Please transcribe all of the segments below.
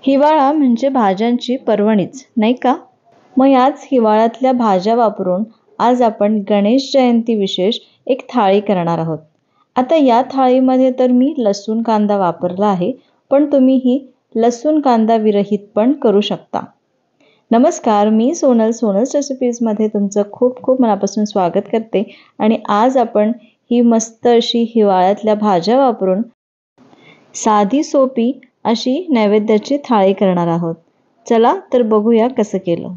हिवाळा म्हणजे भाज्यांची पर्वणीच, नाही का? मग याच हिवाळ्यातल्या भाज्या वापरून आज आपण गणेश जयंती विशेष एक थाळी करणार आहोत. आता या थाळीमध्ये तर मी लसूण कांदा वापरला आहे, पण तुम्ही ही लसूण कांदा विरहित पण करू शकता. नमस्कार, मी सोनल्स रेसिपीजमध्ये तुमचं खूप खूप मनापासून स्वागत करते. आणि आज आपण ही मस्त अशी हिवाळ्यातल्या भाज्या वापरून साधी सोपी अशी नैवेद्याची थाळी करणार आहोत. चला तर बघूया कसं केलं.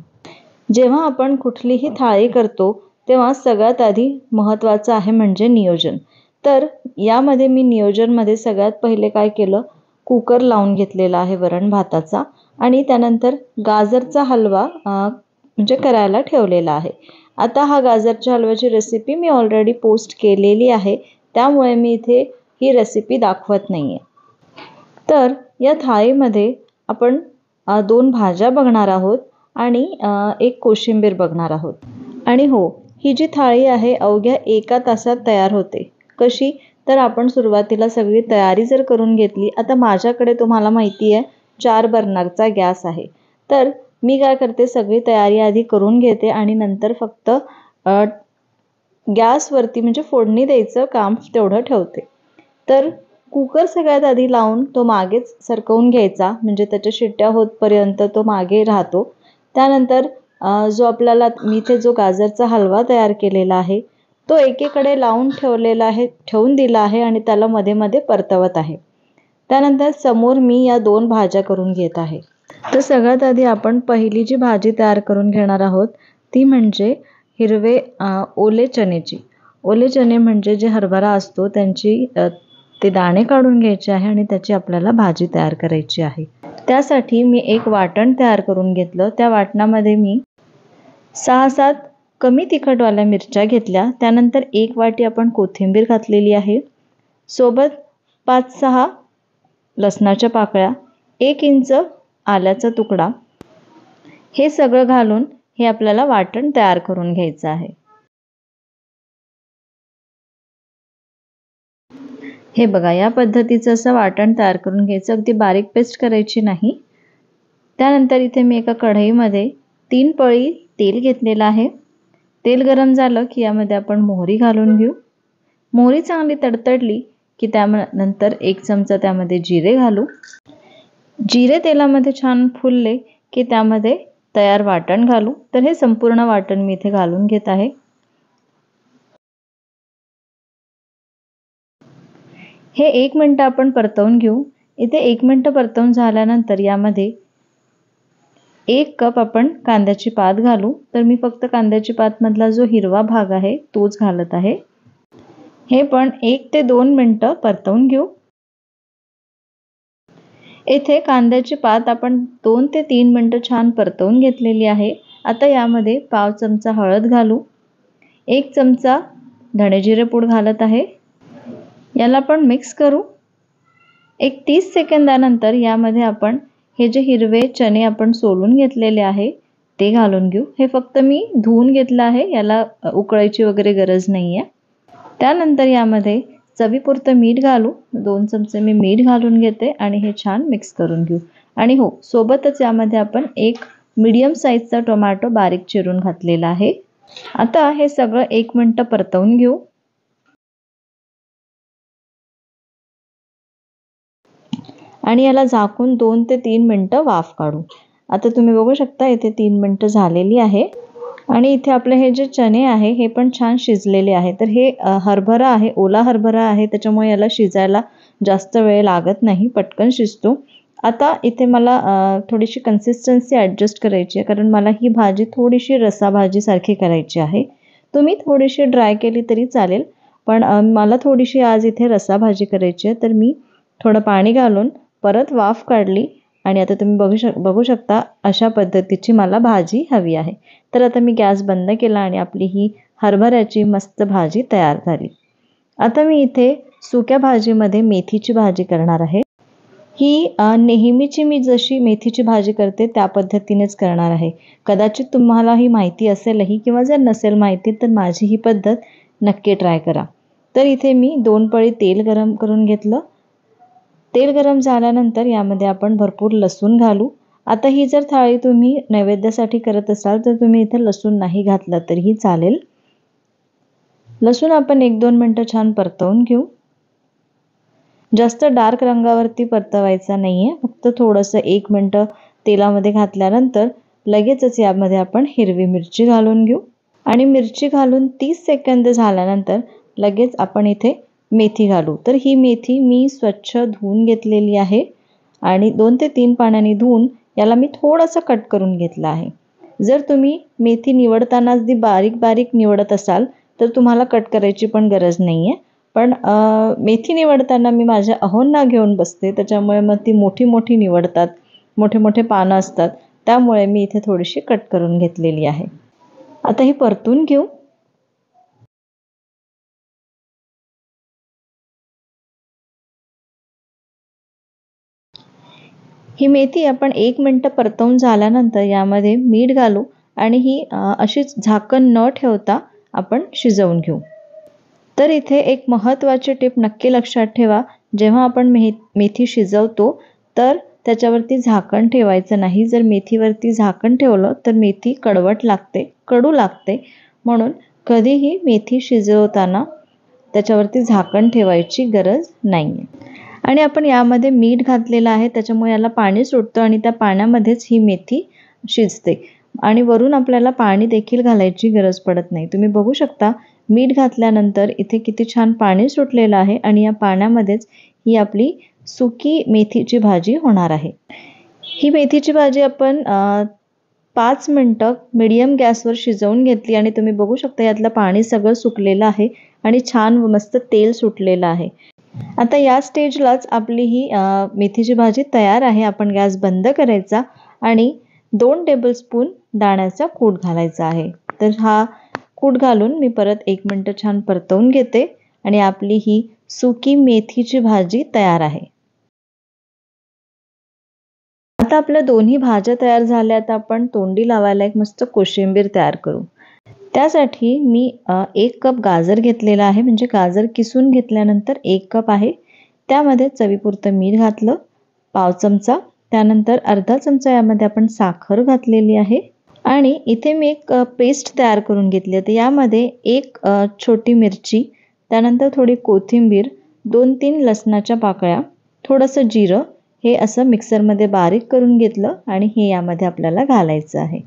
जेव्हा आपण कुठलीही थाळी करतो तेव्हा सगळ्यात आधी महत्त्वाचं आहे म्हणजे नियोजन. तर यामध्ये मी नियोजनमध्ये सगळ्यात पहिले काय केलं, कुकर लावून घेतलेला आहे वरण भाताचा आणि त्यानंतर गाजरचा हलवा म्हणजे करायला ठेवलेला आहे. आता हा गाजरच्या हलव्याची रेसिपी मी ऑलरेडी पोस्ट केलेली आहे, त्यामुळे मी इथे ही रेसिपी दाखवत नाही आहे. तर या थाळीमध्ये आपण 2 भाज्या बघणार आहोत आणि एक कोशिंबीर बघणार आहोत. आणि हो, ही जी थाळी आहे अवघ्या 1 तासात तयार होते. कशी? तर आपण सुरुवातीला सगळी तयारी जर करून घेतली. आता माझ्याकडे तुम्हाला माहिती आहे 4 बर्नरचा गॅस आहे. तर मी काय करते, सगळी तयारी आधी करून घेते आणि नंतर फक्त गॅसवरती म्हणजे फोडणी द्यायचं काम तेवढं ठेवते. तर कुकर सगळ्यात आधी लावून तो मागेच सरकवून घ्यायचा, म्हणजे त्याच्या शिट्ट्या होतपर्यंत तो मागे राहतो. त्यानंतर जो आपल्याला मी इथे जो गाजरचा हलवा तयार केलेला आहे तो एकीकडे लावून ठेवून दिला आहे आणि त्याला मध्ये मध्ये परतवत आहे. त्यानंतर समोर मी या 2 भाज्या करून घेत आहे. तर सगळ्यात आधी आपण पहिली जी भाजी तयार करून घेणार आहोत ती म्हणजे हिरवे ओले चण्याची. ओले चणे म्हणजे जे हरभरा असतो त्यांची ते दाणे काढून घ्यायचे आहे आणि त्याची आपल्याला भाजी तयार करायची आहे. त्यासाठी मी एक वाटण तयार करून घेतलं. त्या वाटणामध्ये मी 6-7 कमी तिखटवाल्या मिरच्या घेतल्या. त्यानंतर 1 वाटी आपण कोथिंबीर घातलेली आहे. सोबत 5-6 लसणाच्या पाकळ्या, 1 इंच आल्याचा तुकडा, हे सगळं घालून हे आपल्याला वाटण तयार करून घ्यायचं आहे. हे बघा, या पद्धतीचं असं वाटण तयार करून घ्यायचं, अगदी बारीक पेस्ट करायची नाही. त्यानंतर इथे मी एका कढईमध्ये 3 पळी तेल घेतलेलं आहे. तेल गरम झालं की यामध्ये आपण मोहरी घालून घेऊ. मोहरी चांगली तडतडली की त्यानंतर 1 चमचा त्यामध्ये जिरे घालू. जिरे तेलामध्ये छान फुलले की त्यामध्ये तयार वाटण घालू. तर हे संपूर्ण वाटण मी इथे घालून घेत आहे. हे 1 मिनिट आपण परतवून घेऊ. इथे 1 मिनिट परतवून झाल्यानंतर यामध्ये 1 कप आपण कांद्याची पात घालू. तर मी फक्त कांद्याची पात मधला जो हिरवा भाग आहे तोच घालत आहे. हे पण 1 ते 2 मिनिटं परतवून घेऊ. येथे कांद्याची पात आपण 2 ते 3 मिनिटं छान परतवून घेतलेली आहे. आता यामध्ये पाव चमचा हळद घालू. 1 चमचा धणे जिरे पूड घालत आहे. याला पण मिक्स करू. एक 30 सेकंदानंतर यामध्ये आपण हे जे हिरवे चणे आपण सोलून घेतलेले आहे ते घालून घेऊ. हे फक्त मी धुवून घेतलं आहे, याला उकळायची वगैरे गरज नाही आहे. त्यानंतर यामध्ये चवीपुरतं मीठ घालू. 2 चमचे मी मीठ घालून घेते आणि हे छान मिक्स करून घेऊ. आणि हो, सोबतच यामध्ये आपण 1 मीडियम साईजचा टोमॅटो बारीक चिरून घातलेला आहे. आता हे सगळं 1 मिनिट परतवून घेऊ. आणि याला झाकून 2 ते 3 मिनिटं वाफ काढू. आता तुम्ही बघू शकता इथे 3 मिनिटं झालेली आहे आणि इथे आपले हे जे चणे आहे हे पण छान शिजलेले आहे. तर हे हरभरा आहे, ओला हरभरा आहे, त्याच्यामुळे याला शिजायला जास्त वेळ लागत नाही, पटकन शिजतो. आता इथे मला थोडीशी कन्सिस्टन्सी ॲडजस्ट करायची आहे, कारण मला ही भाजी थोडीशी रसाभाजीसारखी करायची आहे. तुम्ही थोडीशी ड्राय केली तरी चालेल, पण मला थोडीशी आज इथे रसाभाजी करायची आहे. तर मी थोडं पाणी घालून परत वाफ काढली आणि आता तुम्ही बघू शकता अशा पद्धतीची मला भाजी हवी आहे. तर आता मी गॅस बंद केला आणि आपली ही हरभऱ्याची मस्त भाजी तयार झाली. आता मी इथे सुक्या भाजीमध्ये मेथीची भाजी करणार आहे. ही नेहमीची मी जशी मेथीची भाजी करते त्या पद्धतीनेच करणार आहे. कदाचित तुम्हाला ही माहिती असेलही किंवा जर नसेल माहिती तर माझी ही पद्धत नक्की ट्राय करा. तर इथे मी 2 पळी तेल गरम करून घेतलं. तेल गरम झाल्यानंतर यामध्ये आपण भरपूर लसूण घालू. आता ही जर थाळी तुम्ही नैवेद्यासाठी करत असाल तर तुम्ही इथे लसूण नाही घातला तरीही चालेल. लसूण आपण 1-2 मिनिटं छान परतवून घेऊ. जास्त डार्क रंगावरती परतवायचा नाहीये, फक्त थोडंसं 1 मिनिट तेलामध्ये घातल्यानंतर लगेचच यामध्ये आपण हिरवी मिरची घालून घेऊ आणि मिरची घालून 30 सेकंद झाल्यानंतर लगेच आपण इथे मेथी घालू. तर ही मेथी मी स्वच्छ धुवून घेतलेली आहे आणि 2 ते 3 पाण्याने धुवून याला मी थोडंसं कट करून घेतलं आहे. जर तुम्ही मेथी निवडताना अगदी बारीक बारीक निवडत असाल तर तुम्हाला कट करायची पण गरज नाही आहे. पण मेथी निवडताना मी माझ्या अहोंना घेऊन बसते, त्याच्यामुळे मग ती मोठी मोठी निवडतात, मोठे मोठे पानं असतात, त्यामुळे मी इथे थोडीशी कट करून घेतलेली आहे. आता ही परतून घेऊ. ही मेथी आपण 1 मिनिट परतवून झाल्यानंतर यामध्ये मीठ घालू आणि ही अशीच झाकण न ठेवता आपण शिजवून घेऊ. तर इथे एक महत्त्वाची टिप नक्की लक्षात ठेवा, जेव्हा आपण मेथी शिजवतो तर त्याच्यावरती झाकण ठेवायचं नाही. जर मेथीवरती झाकण ठेवलं तर मेथी कडवट लागते, कडू लागते. म्हणून कधीही मेथी शिजवताना त्याच्यावरती झाकण ठेवायची गरज नाही आहे. आणि आपण यामध्ये मीठ घातलेलं आहे, त्याच्यामुळे याला पाणी सुटतं आणि त्या पाण्यामध्येच ही मेथी शिजते आणि वरून आपल्याला पाणी देखील घालायची गरज पडत नाही. तुम्ही बघू शकता मीठ घातल्यानंतर इथे किती छान पाणी सुटलेलं आहे आणि या पाण्यामध्येच ही आपली सुकी मेथीची भाजी होणार आहे. ही मेथीची भाजी आपण 5 मिनिटं मीडियम गॅसवर शिजवून घेतली आणि तुम्ही बघू शकता यातलं पाणी सगळं सुकलेलं आहे आणि छान मस्त तेल सुटलेलं आहे. आता या स्टेजलाच आपली ही मेथीची भाजी तयार आहे. आपण गॅस बंद करायचा आणि 2 टेबलस्पून दाण्याचा कूट घालायचा आहे. तर हा कूट घालून मी परत 1 मिनिट छान परतवून घेते आणि आपली ही सुकी मेथीची भाजी तयार आहे. आता आपल्या दोन्ही भाज्या तयार झाल्या. आता आपण तोंडी लावायला एक मस्त कोशिंबीर तयार करू. त्यासाठी मी 1 कप गाजर घेतलेला आहे, म्हणजे गाजर किसून घेतल्यानंतर 1 कप आहे. त्यामध्ये चवीपुरतं मीठ घातलं, पाव चमचा. त्यानंतर अर्धा चमचा यामध्ये आपण साखर घातलेली आहे आणि इथे मी एक पेस्ट तयार करून घेतली आहे. तर यामध्ये 1 छोटी मिरची, त्यानंतर थोडी कोथिंबीर, 2-3 लसणाच्या पाकळ्या, थोडंसं जिरं, हे असं मिक्सरमध्ये बारीक करून घेतलं आणि हे यामध्ये आपल्याला घालायचं आहे.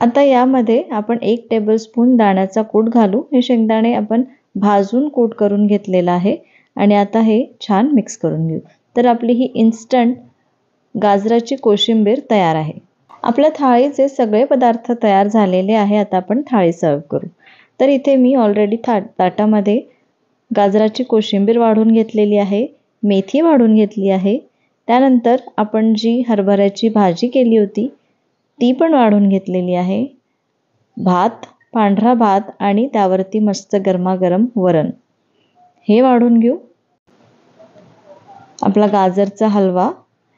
आता यामध्ये आपण 1 टेबलस्पून दाण्याचा कूट घालू. हे शेंगदाणे आपण भाजून कूट करून घेतलेला आहे आणि आता हे छान मिक्स करून घेऊ. तर आपली ही इन्स्टंट गाजराची कोशिंबीर तयार आहे. आपल्या थाळीचे सगळे पदार्थ तयार झालेले आहे. आता आपण थाळी सर्व करू. तर इथे मी ऑलरेडी ताटामध्ये गाजराची कोशिंबीर वाढून घेतलेली आहे, मेथी वाढून घेतली आहे. त्यानंतर आपण जी हरभऱ्याची भाजी केली होती ती पण वाढून घेतलेली आहे. भात, पांढरा भात आणि त्यावरती मस्त गरमागरम वरण, हे वाढून घेऊ. आपला गाजरचा हलवा.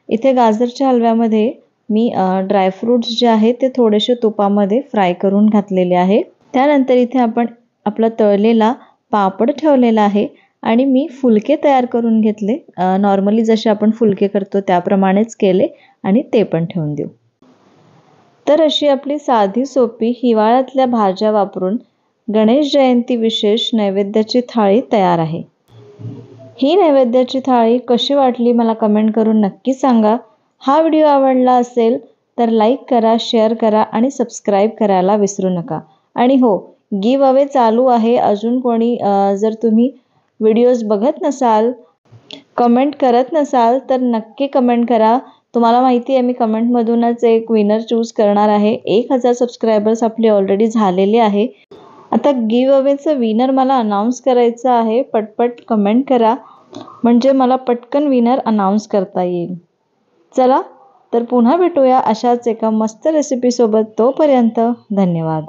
इथे गाजरच्या हलव्यामध्ये मी ड्रायफ्रूट्स जे आहे ते थोडेसे तुपामध्ये फ्राय करून घातलेले आहे. त्यानंतर इथे आपण आपला तळलेला पापड ठेवलेला आहे आणि मी फुलके तयार करून घेतले. नॉर्मली जसे आपण फुलके करतो त्याप्रमाणेच केले आणि ते पण ठेवून देऊ. तर अशी आपली साधी सोपी हिवाळ्यातल्या भाज्या वापरून गणेश जयंती विशेष नैवेद्याची थाळी तयार आहे. ही नैवेद्याची थाळी कशी वाटली मला कमेंट करून नक्की सांगा. हा व्हिडिओ आवडला असेल तर लाईक करा, शेअर करा आणि सबस्क्राईब करायला विसरू नका. आणि हो, गिव्ह अवे चालू आहे. अजून कोणी जर तुम्ही व्हिडिओज बघत नसाल, कमेंट करत नसाल तर नक्की कमेंट करा. तुम्हाला माहिती आहे मी कमेंटमधूनच एक विनर चूज करणार आहे. 1000 सबस्क्रायबर्स आपले ऑलरेडी झालेले आहे. आता गिव्ह अवेचं विनर मला अनाऊन्स करायचं आहे. पटपट कमेंट करा म्हणजे मला पटकन विनर अनाऊन्स करता येईल. चला तर पुन्हा भेटूया अशाच एका मस्त रेसिपीसोबत. तोपर्यंत धन्यवाद.